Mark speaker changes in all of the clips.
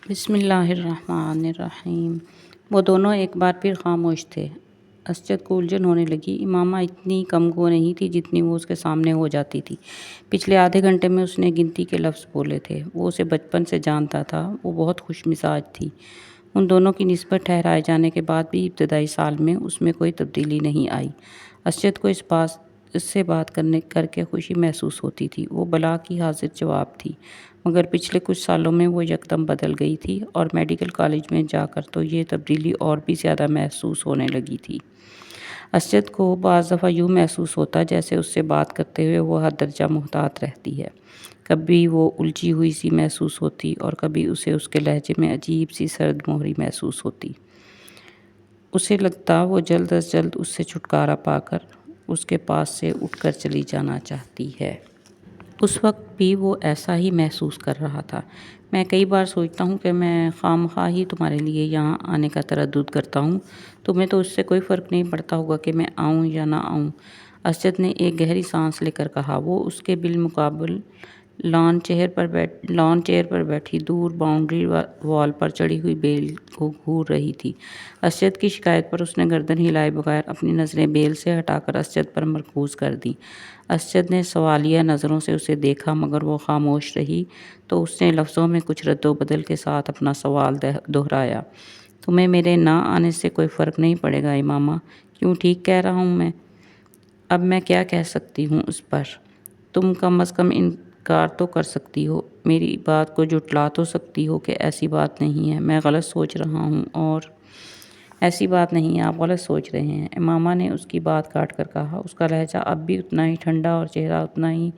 Speaker 1: بسم اللہ الرحمن الرحیم۔ وہ دونوں ایک بار پھر خاموش تھے۔ اسجد کو الجھن ہونے لگی۔ امامہ اتنی کم گو نہیں تھی جتنی وہ اس کے سامنے ہو جاتی تھی۔ پچھلے آدھے گھنٹے میں اس نے گنتی کے لفظ بولے تھے۔ وہ اسے بچپن سے جانتا تھا۔ وہ بہت خوش مزاج تھی۔ ان دونوں کی نسبت ٹھہرائے جانے کے بعد بھی ابتدائی سال میں اس میں کوئی تبدیلی نہیں آئی۔ اسجد کو اس سے بات کر کے خوشی محسوس ہوتی تھی۔ وہ بلا کی حاضر جواب تھی، مگر پچھلے کچھ سالوں میں وہ یکدم بدل گئی تھی، اور میڈیکل کالج میں جا کر تو یہ تبدیلی اور بھی زیادہ محسوس ہونے لگی تھی۔ اسجد کو بعض دفعہ یوں محسوس ہوتا جیسے اس سے بات کرتے ہوئے وہ حد درجہ محتاط رہتی ہے۔ کبھی وہ الجھی ہوئی سی محسوس ہوتی، اور کبھی اسے اس کے لہجے میں عجیب سی سرد مہری محسوس ہوتی۔ اسے لگتا وہ جلد از جلد اس سے چھٹکارا پا کر اس کے پاس سے اٹھ کر چلی جانا چاہتی ہے۔ اس وقت بھی وہ ایسا ہی محسوس کر رہا تھا۔ میں کئی بار سوچتا ہوں کہ میں خواہ ہی تمہارے لیے یہاں آنے کا تردد کرتا ہوں۔ تمہیں تو اس سے کوئی فرق نہیں پڑتا ہوگا کہ میں آؤں یا نہ آؤں۔ اسجد نے ایک گہری سانس لے کر کہا۔ وہ اس کے بالمقابل لان چیئر پر بیٹھی دور باؤنڈری وال پر چڑھی ہوئی بیل کو گھور رہی تھی۔ اسجد کی شکایت پر اس نے گردن ہلائے بغیر اپنی نظریں بیل سے ہٹا کر اسجد پر مرکوز کر دیں۔ اسجد نے سوالیہ نظروں سے اسے دیکھا، مگر وہ خاموش رہی۔ تو اس نے لفظوں میں کچھ رد و بدل کے ساتھ اپنا سوال دہرایا۔ تمہیں میرے نہ آنے سے کوئی فرق نہیں پڑے گا امامہ؟ کیوں، ٹھیک کہہ رہا ہوں میں؟ اب میں کیا کہہ سکتی ہوں اس پر؟ تم کم از کم انکار تو کر سکتی ہو، میری بات کو جھٹلا تو سکتی ہو کہ ایسی بات نہیں ہے، میں غلط سوچ رہا ہوں۔ اور ایسی بات نہیں ہے، آپ غلط سوچ رہے ہیں، امامہ نے اس کی بات کاٹ کر کہا۔ اس کا لہجہ اب بھی اتنا ہی ٹھنڈا اور چہرہ اتنا ہی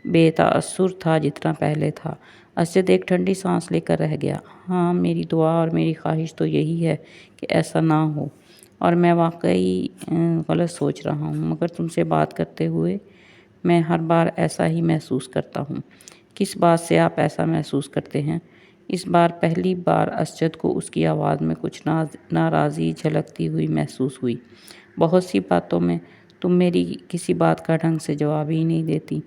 Speaker 1: بے تاثر تھا جتنا پہلے تھا۔ اسجد ایک ٹھنڈی سانس لے کر رہ گیا۔ ہاں، میری دعا اور میری خواہش تو یہی ہے کہ ایسا نہ ہو، اور میں واقعی غلط سوچ رہا ہوں، مگر تم سے بات کرتے ہوئے میں ہر بار ایسا ہی محسوس کرتا ہوں۔ کس بات سے آپ ایسا محسوس کرتے ہیں؟ اس بار پہلی بار اسجد کو اس کی آواز میں کچھ ناراضی جھلکتی ہوئی محسوس ہوئی۔ بہت سی باتوں میں تم میری کسی بات کا ڈھنگ سے جواب ہی نہیں دیتی،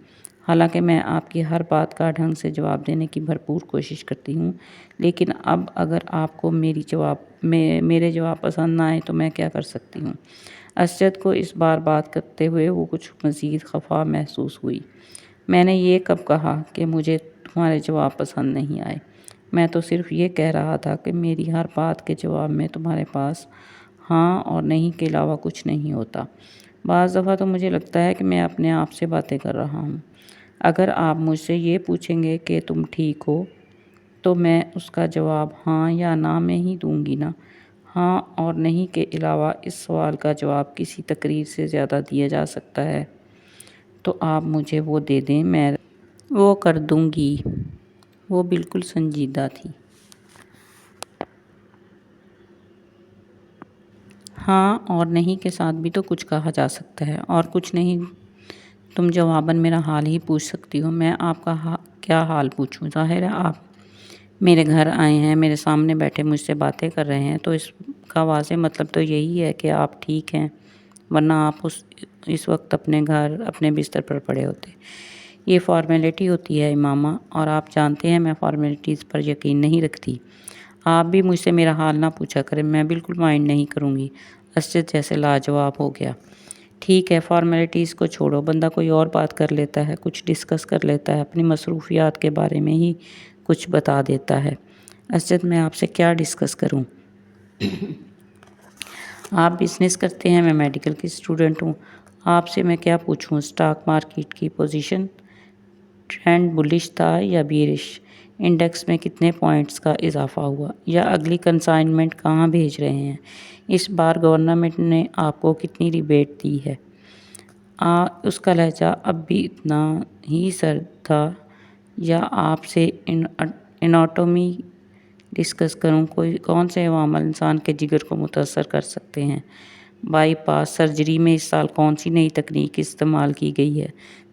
Speaker 1: حالانکہ میں آپ کی ہر بات کا ڈھنگ سے جواب دینے کی بھرپور کوشش کرتی ہوں، لیکن اب اگر آپ کو میرے جواب پسند نہ آئے تو میں کیا کر سکتی ہوں؟ اسجد کو اس بار بات کرتے ہوئے وہ کچھ مزید خفا محسوس ہوئی۔ میں نے یہ کب کہا کہ مجھے تمہارے جواب پسند نہیں آئے؟ میں تو صرف یہ کہہ رہا تھا کہ میری ہر بات کے جواب میں تمہارے پاس ہاں اور نہیں کے علاوہ کچھ نہیں ہوتا۔ بعض دفعہ تو مجھے لگتا ہے کہ میں اپنے آپ سے باتیں کر رہا ہوں۔ اگر آپ مجھ سے یہ پوچھیں گے کہ تم ٹھیک ہو، تو میں اس کا جواب ہاں یا نہ میں ہی دوں گی نا۔ ہاں اور نہیں کے علاوہ اس سوال کا جواب کسی تقریر سے زیادہ دیا جا سکتا ہے، تو آپ مجھے وہ دے دیں، میں وہ کر دوں گی۔ وہ بالکل سنجیدہ تھی۔ ہاں اور نہیں کے ساتھ بھی تو کچھ کہا جا سکتا ہے، اور کچھ نہیں تم جواباً میرا حال ہی پوچھ سکتی ہو۔ میں آپ کا کیا حال پوچھوں؟ ظاہر ہے آپ میرے گھر آئے ہیں، میرے سامنے بیٹھے مجھ سے باتیں کر رہے ہیں، تو اس کا واضح مطلب تو یہی ہے کہ آپ ٹھیک ہیں، ورنہ آپ اس وقت اپنے گھر اپنے بستر پر پڑے ہوتے۔ یہ فارمیلٹی ہوتی ہے امامہ، اور آپ جانتے ہیں میں فارمیلٹیز پر یقین نہیں رکھتی۔ آپ بھی مجھ سے میرا حال نہ پوچھا کریں، میں بالکل مائنڈ نہیں کروں گی۔ اسجد جیسے لاجواب ہو گیا۔ ٹھیک ہے، فارمیلٹیز کو چھوڑو، بندہ کوئی اور بات کر لیتا ہے، کچھ ڈسکس کر لیتا ہے، اپنی مصروفیات کے بارے میں ہی کچھ بتا دیتا ہے۔ اسجد، میں آپ سے کیا ڈسکس کروں؟ آپ بزنس کرتے ہیں، میں میڈیکل کی اسٹوڈنٹ ہوں۔ آپ سے میں کیا پوچھوں؟ اسٹاک مارکیٹ کی پوزیشن، ٹرینڈ بلش تھا یا بیئرش؟ انڈیکس میں کتنے پوائنٹس کا اضافہ ہوا؟ یا اگلی کنسائنمنٹ کہاں بھیج رہے ہیں؟ اس بار گورنمنٹ نے آپ کو کتنی ریبیٹ دی ہے؟ اس کا لہجہ اب بھی اتنا ہی سرد تھا۔ یا آپ سے اناٹومی ڈسکس کروں؟ کون سے عوامل انسان کے جگر کو متاثر کر سکتے ہیں؟ بائی پاس سرجری میں اس سال کون سی نئی تکنیک استعمال کی گئی ہے؟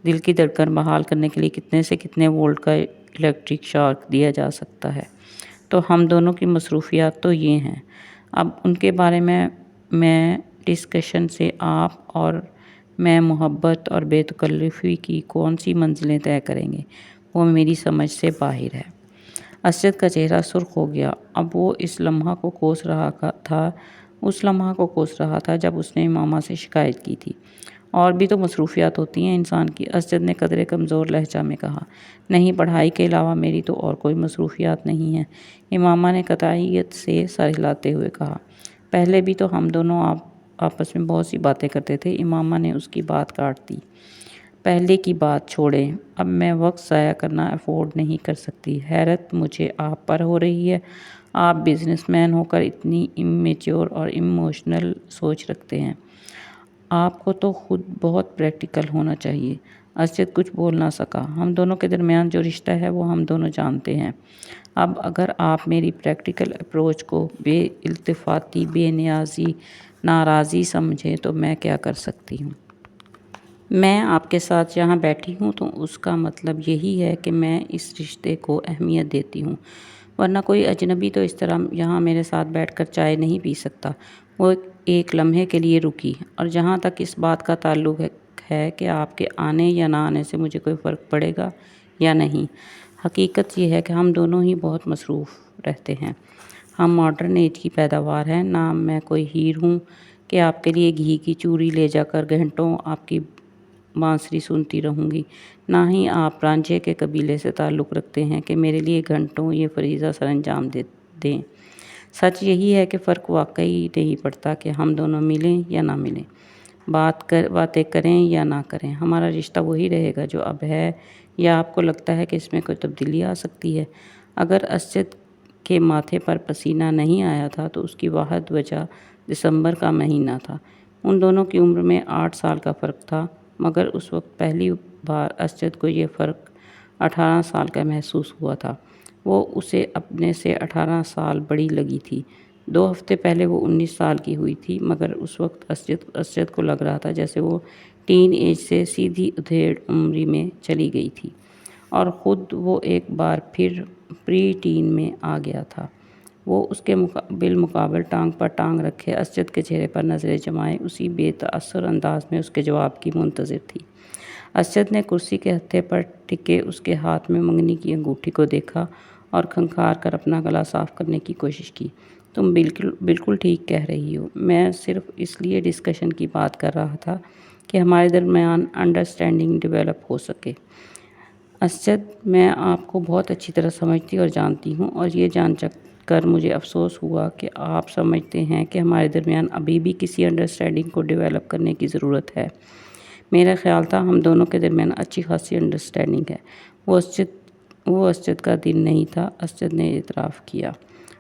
Speaker 1: دل کی دھڑکن بحال کرنے کے لیے کتنے سے کتنے وولٹ کا الیکٹرک شاک دیا جا سکتا ہے؟ تو ہم دونوں کی مصروفیات تو یہ ہیں۔ اب ان کے بارے میں ڈسکشن سے آپ اور میں محبت اور بے تکلفی کی کون سی منزلیں طے کریں گے، وہ میری سمجھ سے باہر ہے۔ اسجد کا چہرہ سرخ ہو گیا۔ اب وہ اس لمحہ کو کوس رہا تھا جب اس نے امامہ سے شکایت کی تھی۔ اور بھی تو مصروفیات ہوتی ہیں انسان کی، اسجد نے قدرے کمزور لہجہ میں کہا۔ نہیں، پڑھائی کے علاوہ میری تو اور کوئی مصروفیات نہیں ہیں، امامہ نے قطعیت سے سر ہلاتے ہوئے کہا۔ پہلے بھی تو ہم دونوں آپس میں بہت سی باتیں کرتے تھے، امامہ نے اس کی بات کاٹ دی۔ پہلے کی بات چھوڑیں، اب میں وقت ضائع کرنا افورڈ نہیں کر سکتی۔ حیرت مجھے آپ پر ہو رہی ہے، آپ بزنس مین ہو کر اتنی امیچور اور ایموشنل سوچ رکھتے ہیں۔ آپ کو تو خود بہت پریکٹیکل ہونا چاہیے۔ اسجد کچھ بول نہ سکا۔ ہم دونوں کے درمیان جو رشتہ ہے وہ ہم دونوں جانتے ہیں۔ اب اگر آپ میری پریکٹیکل اپروچ کو بے التفاتی، بے نیازی، ناراضی سمجھیں تو میں کیا کر سکتی ہوں؟ میں آپ کے ساتھ یہاں بیٹھی ہوں تو اس کا مطلب یہی ہے کہ میں اس رشتے کو اہمیت دیتی ہوں، ورنہ کوئی اجنبی تو اس طرح یہاں میرے ساتھ بیٹھ کر چائے نہیں پی سکتا۔ وہ ایک لمحے کے لیے رکی۔ اور جہاں تک اس بات کا تعلق ہے کہ آپ کے آنے یا نہ آنے سے مجھے کوئی فرق پڑے گا یا نہیں، حقیقت یہ ہے کہ ہم دونوں ہی بہت مصروف رہتے ہیں۔ ہم ماڈرن ایج کی پیداوار ہیں، نہ میں کوئی ہیر ہوں کہ آپ کے لیے گھی کی چوری لے جا کر گھنٹوں آپ کی بانسری سنتی رہوں گی، نہ ہی آپ رانجھے کے قبیلے سے تعلق رکھتے ہیں کہ میرے لیے گھنٹوں یہ فریضہ سر انجام دیں۔ سچ یہی ہے کہ فرق واقعی نہیں پڑتا کہ ہم دونوں ملیں یا نہ ملیں، باتیں کریں یا نہ کریں، ہمارا رشتہ وہی رہے گا جو اب ہے، یا آپ کو لگتا ہے کہ اس میں کوئی تبدیلی آ سکتی ہے؟ اگر اسجد کے ماتھے پر پسینہ نہیں آیا تھا تو اس کی واحد وجہ دسمبر کا مہینہ تھا۔ ان دونوں کی عمر میں 8 سال کا فرق تھا، مگر اس وقت پہلی بار اسجد کو یہ فرق 18 سال کا محسوس ہوا تھا۔ وہ اسے اپنے سے 18 سال بڑی لگی تھی۔ 2 ہفتے پہلے وہ 19 سال کی ہوئی تھی، مگر اس وقت اسجد کو لگ رہا تھا جیسے وہ ٹین ایج سے سیدھی ادھیڑ عمری میں چلی گئی تھی، اور خود وہ ایک بار پھر پری ٹین میں آ گیا تھا۔ وہ اس کے بالمقابل ٹانگ پر ٹانگ رکھے اسجد کے چہرے پر نظریں جمائے اسی بے تاثر انداز میں اس کے جواب کی منتظر تھی۔ اسجد نے کرسی کے ہتھے پر ٹکے اس کے ہاتھ میں منگنی کی انگوٹھی کو دیکھا اور کھنکھار کر اپنا گلا صاف کرنے کی کوشش کی۔ تم بالکل ٹھیک کہہ رہی ہو، میں صرف اس لیے ڈسکشن کی بات کر رہا تھا کہ ہمارے درمیان انڈرسٹینڈنگ ڈیولپ ہو سکے۔ اسجد، میں آپ کو بہت اچھی طرح سمجھتی اور جانتی ہوں، اور یہ جان کر مجھے افسوس ہوا کہ آپ سمجھتے ہیں کہ ہمارے درمیان ابھی بھی کسی انڈرسٹینڈنگ کو ڈیولپ کرنے کی ضرورت ہے۔ میرا خیال تھا ہم دونوں کے درمیان اچھی خاصی انڈرسٹینڈنگ ہے۔ وہ اسجد کا دن نہیں تھا، اسجد نے اعتراف کیا۔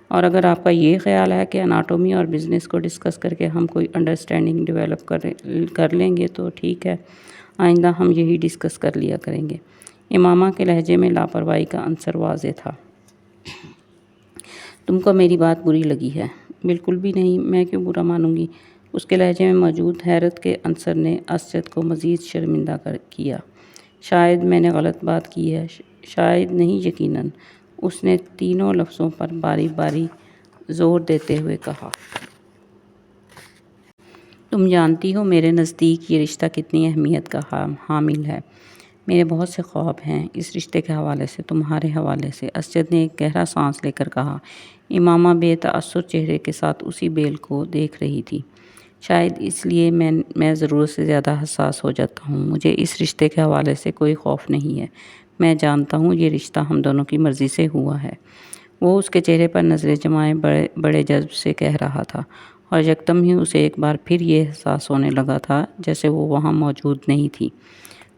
Speaker 1: اور اگر آپ کا یہ خیال ہے کہ اناٹومی اور بزنس کو ڈسکس کر کے ہم کوئی انڈرسٹینڈنگ ڈیولپ کر لیں گے تو ٹھیک ہے، آئندہ ہم یہی ڈسکس کر لیا کریں گے۔ امامہ کے لہجے میں لاپرواہی کا عنصر واضح تھا۔ تم کو میری بات بری لگی ہے؟ بالکل بھی نہیں، میں کیوں برا مانوں گی؟ اس کے لہجے میں موجود حیرت کے عنصر نے اسجد کو مزید شرمندہ کیا۔ شاید میں نے غلط بات کی ہے، شاید نہیں، یقیناً، اس نے تینوں لفظوں پر باری باری زور دیتے ہوئے کہا۔ تم جانتی ہو میرے نزدیک یہ رشتہ کتنی اہمیت کا حامل ہے۔ میرے بہت سے خواب ہیں اس رشتے کے حوالے سے، تمہارے حوالے سے، اسجد نے ایک گہرا سانس لے کر کہا۔ امامہ بے تاثر چہرے کے ساتھ اسی بیل کو دیکھ رہی تھی۔ شاید اس لیے میں ضرورت سے زیادہ حساس ہو جاتا ہوں۔ مجھے اس رشتے کے حوالے سے کوئی خوف نہیں ہے، میں جانتا ہوں یہ رشتہ ہم دونوں کی مرضی سے ہوا ہے۔ وہ اس کے چہرے پر نظریں جمائے بڑے جذب سے کہہ رہا تھا، اور یکدم ہی اسے ایک بار پھر یہ احساس ہونے لگا تھا جیسے وہ وہاں موجود نہیں تھی،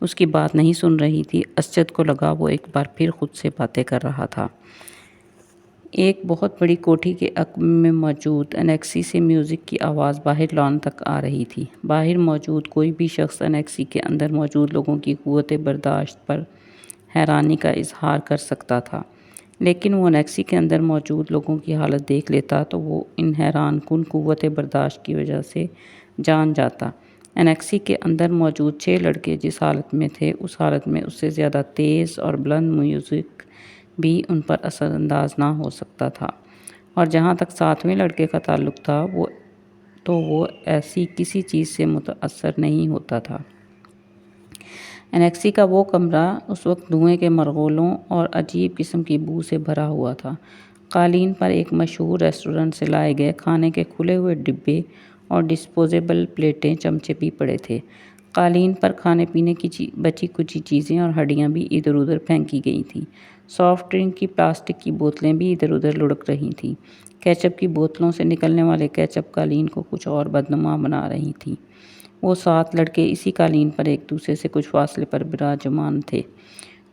Speaker 1: اس کی بات نہیں سن رہی تھی۔ اسجد کو لگا وہ ایک بار پھر خود سے باتیں کر رہا تھا۔ ایک بہت بڑی کوٹھی کے عقب میں موجود انیکسی سے میوزک کی آواز باہر لان تک آ رہی تھی۔ باہر موجود کوئی بھی شخص انیکسی کے اندر موجود لوگوں کی قوت برداشت پر حیرانی کا اظہار کر سکتا تھا، لیکن وہ انیکسی کے اندر موجود لوگوں کی حالت دیکھ لیتا تو وہ ان حیران کن قوت برداشت کی وجہ سے جان جاتا۔ انیکسی کے اندر موجود 6 لڑکے جس حالت میں تھے، اس حالت میں اس سے زیادہ تیز اور بلند میوزک بھی ان پر اثر انداز نہ ہو سکتا تھا، اور جہاں تک 7ویں لڑکے کا تعلق تھا وہ ایسی کسی چیز سے متاثر نہیں ہوتا تھا۔ انیکسی کا وہ کمرہ اس وقت دھوئیں کے مرغولوں اور عجیب قسم کی بو سے بھرا ہوا تھا۔ قالین پر ایک مشہور ریسٹورنٹ سے لائے گئے کھانے کے کھلے ہوئے ڈبے اور ڈسپوزیبل پلیٹیں چمچے بھی پڑے تھے۔ قالین پر کھانے پینے کی بچی کچی چیزیں اور ہڈیاں بھی ادھر ادھر پھینکی گئی تھیں۔ سافٹ ڈرنک کی پلاسٹک کی بوتلیں بھی ادھر ادھر لڑک رہی تھیں۔ کیچپ کی بوتلوں سے نکلنے والے کیچپ قالین کو کچھ اور بدنما بنا رہی تھیں۔ وہ 7 لڑکے اسی قالین پر ایک دوسرے سے کچھ فاصلے پر براجمان تھے۔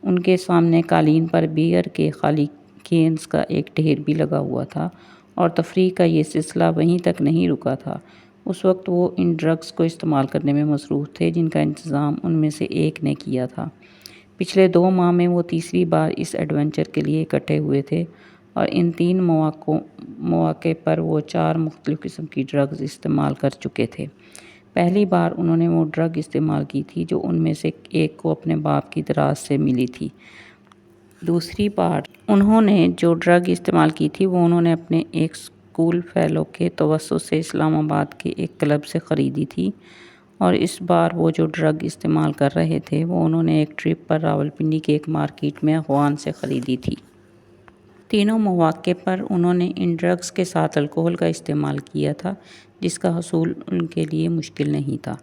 Speaker 1: ان کے سامنے قالین پر بیئر کے خالی کینز کا ایک ڈھیر بھی لگا ہوا تھا اور تفریح کا یہ سلسلہ وہیں تک نہیں رکا تھا۔ اس وقت وہ ان ڈرگز کو استعمال کرنے میں مصروف تھے جن کا انتظام ان میں سے ایک نے کیا تھا۔ پچھلے 2 ماہ میں وہ تیسری بار اس ایڈونچر کے لیے اکٹھے ہوئے تھے اور ان 3 مواقع پر وہ 4 مختلف قسم کی ڈرگز استعمال کر چکے تھے۔ پہلی بار انہوں نے وہ ڈرگ استعمال کی تھی جو ان میں سے ایک کو اپنے باپ کی دراز سے ملی تھی۔ دوسری بار انہوں نے جو ڈرگ استعمال کی تھی وہ انہوں نے اپنے ایک اسکول فیلو کے توسط سے اسلام آباد کے ایک کلب سے خریدی تھی، اور اس بار وہ جو ڈرگ استعمال کر رہے تھے وہ انہوں نے ایک ٹرپ پر راولپنڈی کے ایک مارکیٹ میں اخوان سے خریدی تھی۔ تینوں مواقع پر انہوں نے ان ڈرگز کے ساتھ الکوہل کا استعمال کیا تھا جس کا حصول ان کے لیے مشکل نہیں تھا۔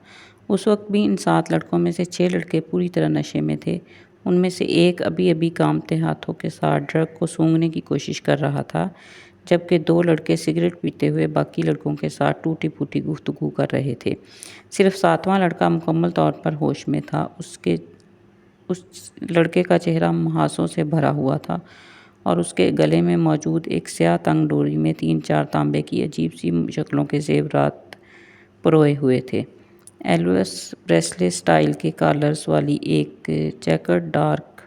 Speaker 1: اس وقت بھی ان 7 لڑکوں میں سے 6 لڑکے پوری طرح نشے میں تھے۔ ان میں سے ایک ابھی ابھی کانپتے ہاتھوں کے ساتھ ڈرگ کو سونگھنے کی کوشش کر رہا تھا، جبکہ 2 لڑکے سگریٹ پیتے ہوئے باقی لڑکوں کے ساتھ ٹوٹی پھوٹی گفتگو کر رہے تھے۔ صرف 7واں لڑکا مکمل طور پر ہوش میں تھا۔ اس لڑکے کا چہرہ مہاسوں سے بھرا ہوا تھا اور اس کے گلے میں موجود ایک سیاہ تنگ ڈوری میں 3-4 تانبے کی عجیب سی شکلوں کے زیورات پروئے ہوئے تھے۔ ایلوس پریسلے سٹائل کے کالرز والی ایک چیکرڈ ڈارک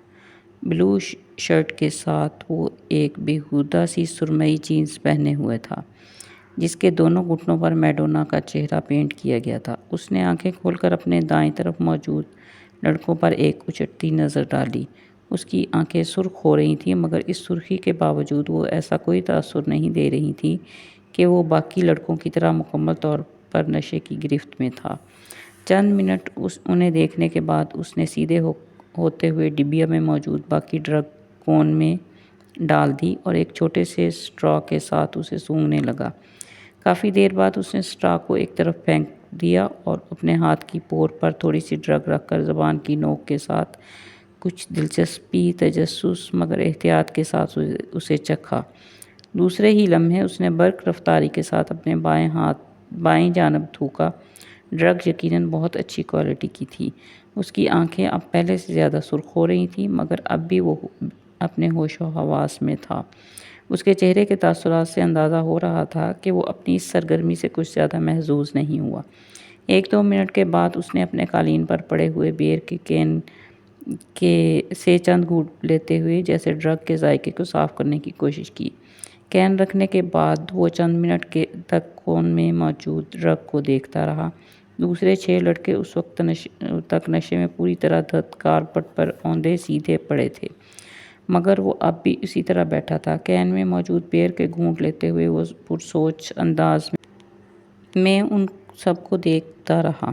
Speaker 1: بلو شرٹ کے ساتھ وہ ایک بیہودہ سی سرمئی جینز پہنے ہوئے تھا جس کے دونوں گھٹنوں پر میڈونا کا چہرہ پینٹ کیا گیا تھا۔ اس نے آنکھیں کھول کر اپنے دائیں طرف موجود لڑکوں پر ایک اچٹتی نظر ڈالی۔ اس کی آنکھیں سرخ ہو رہی تھیں، مگر اس سرخی کے باوجود وہ ایسا کوئی تاثر نہیں دے رہی تھیں کہ وہ باقی لڑکوں کی طرح مکمل طور پر نشے کی گرفت میں تھا۔ چند منٹ انہیں دیکھنے کے بعد اس نے سیدھے ہوتے ہوئے ڈبیا میں موجود باقی ڈرگ کون میں ڈال دی اور ایک چھوٹے سے اسٹرا کے ساتھ اسے سونگھنے لگا۔ کافی دیر بعد اس نے اسٹرا کو ایک طرف پھینک دیا اور اپنے ہاتھ کی پور پر تھوڑی سی ڈرگ رکھ کر زبان کی نوک کے ساتھ کچھ دلچسپی، تجسس مگر احتیاط کے ساتھ اسے چکھا۔ دوسرے ہی لمحے اس نے برق رفتاری کے ساتھ اپنے بائیں جانب تھوکا۔ ڈرگ یقیناً بہت اچھی کوالٹی کی تھی۔ اس کی آنکھیں اب پہلے سے زیادہ سرخ ہو رہی تھیں، مگر اب بھی وہ اپنے ہوش و حواس میں تھا۔ اس کے چہرے کے تاثرات سے اندازہ ہو رہا تھا کہ وہ اپنی اس سرگرمی سے کچھ زیادہ محظوظ نہیں ہوا۔ 1-2 منٹ کے بعد اس نے اپنے قالین پر پڑے ہوئے بیئر کے کین سے چند گھونٹ لیتے ہوئے جیسے ڈرگ کے ذائقے کو صاف کرنے کی کوشش کی۔ کین رکھنے کے بعد وہ چند منٹ تک کون میں موجود ڈرگ کو دیکھتا رہا۔ دوسرے 6 لڑکے اس وقت تک نشے میں پوری طرح دھت کارپٹ پر اوندھے سیدھے پڑے تھے، مگر وہ اب بھی اسی طرح بیٹھا تھا۔ کین میں موجود بیئر کے گھونٹ لیتے ہوئے وہ پرسوچ انداز میں ان سب کو دیکھتا رہا۔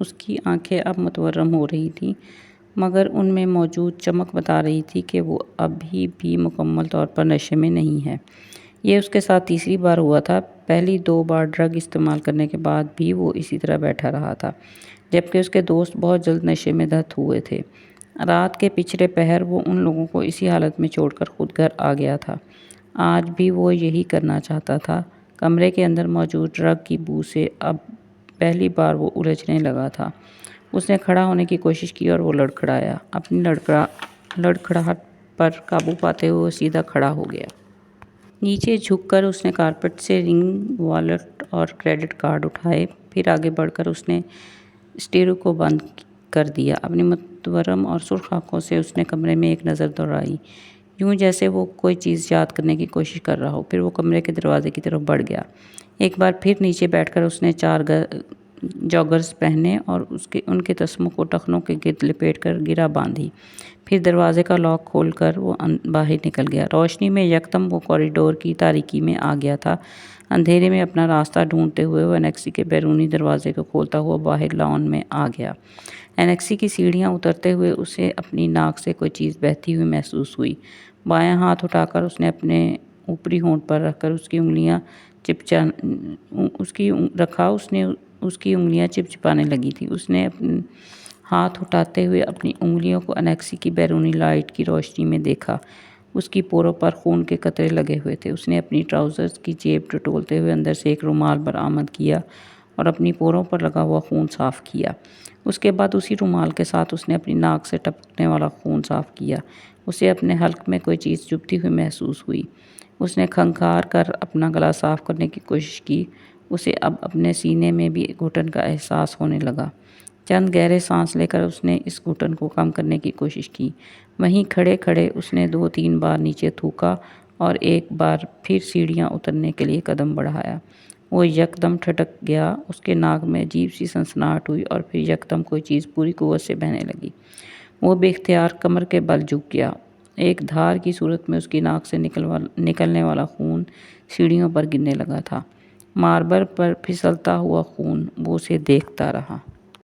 Speaker 1: اس کی آنکھیں اب متورم ہو رہی تھیں، مگر ان میں موجود چمک بتا رہی تھی کہ وہ ابھی بھی مکمل طور پر نشے میں نہیں ہے۔ یہ اس کے ساتھ تیسری بار ہوا تھا۔ پہلی 2 بار ڈرگ استعمال کرنے کے بعد بھی وہ اسی طرح بیٹھا رہا تھا، جبکہ اس کے دوست بہت جلد نشے میں دھت ہوئے تھے۔ رات کے پچھلے پہر وہ ان لوگوں کو اسی حالت میں چھوڑ کر خود گھر آ گیا تھا۔ آج بھی وہ یہی کرنا چاہتا تھا۔ کمرے کے اندر موجود ڈرگ کی بو سے اب پہلی بار وہ الجھنے لگا تھا۔ اس نے کھڑا ہونے کی کوشش کی اور وہ لڑکھڑایا۔ اپنی لڑکھڑاہٹ پر قابو پاتے ہوئے وہ سیدھا کھڑا ہو گیا۔ نیچے جھک کر اس نے کارپٹ سے رنگ، والیٹ اور کریڈٹ کارڈ اٹھائے۔ پھر آگے بڑھ کر اس نے اسٹیریو کو بند کر دیا۔ اپنی متورم اور سرخ آنکھوں سے اس نے کمرے میں ایک نظر دوڑائی، یوں جیسے وہ کوئی چیز یاد کرنے کی کوشش کر رہا ہو۔ پھر وہ کمرے کے دروازے کی طرف بڑھ گیا۔ ایک بار پھر نیچے بیٹھ کر اس نے 4 جاگرز پہنے اور ان کے تسموں کو ٹخنوں کے گرد لپیٹ کر گرہ باندھی۔ پھر دروازے کا لاک کھول کر وہ باہر نکل گیا۔ روشنی میں یکدم وہ کوریڈور کی تاریکی میں آ گیا تھا۔ اندھیرے میں اپنا راستہ ڈھونڈتے ہوئے وہ انیکسی کے بیرونی دروازے کو کھولتا ہوا باہر لان میں آ گیا۔ انیکسی کی سیڑھیاں اترتے ہوئے اسے اپنی ناک سے کوئی چیز بہتی ہوئی محسوس ہوئی۔ بایاں ہاتھ اٹھا کر اس نے اپنے اوپری ہونٹ پر رکھ کر اس کی انگلیاں چپچپانے لگی تھی۔ اس نے ہاتھ اٹھاتے ہوئے اپنی انگلیوں کو انیکسی کی بیرونی لائٹ کی روشنی میں دیکھا۔ اس کی پوروں پر خون کے قطرے لگے ہوئے تھے۔ اس نے اپنی ٹراؤزرز کی جیب ٹٹولتے ہوئے اندر سے ایک رومال برآمد کیا اور اپنی پوروں پر لگا ہوا خون صاف کیا۔ اس کے بعد اسی رومال کے ساتھ اس نے اپنی ناک سے ٹپکنے والا خون صاف کیا۔ اسے اپنے حلق میں کوئی چیز چبھتی ہوئی محسوس ہوئی۔ اس نے کھنکھار کر اپنا گلا صاف کرنے کی کوشش کی۔ اسے اب اپنے سینے میں بھی گھٹن کا احساس ہونے لگا۔ چند گہرے سانس لے کر اس نے اس گھٹن کو کم کرنے کی کوشش کی۔ وہیں کھڑے کھڑے اس نے 2-3 بار نیچے تھوکا اور ایک بار پھر سیڑھیاں اترنے کے لیے قدم بڑھایا۔ وہ یکدم ٹھٹک گیا۔ اس کے ناک میں عجیب سی سنسناہٹ ہوئی اور پھر یکدم کوئی چیز پوری قوت سے بہنے لگی۔ وہ بے اختیار کمر کے بل جھک گیا۔ ایک دھار کی صورت میں اس کی ناک سے نکلنے والا خون سیڑھیوں پر گرنے لگا تھا۔ ماربل پر پھسلتا ہوا خون۔ وہ اسے دیکھتا رہا۔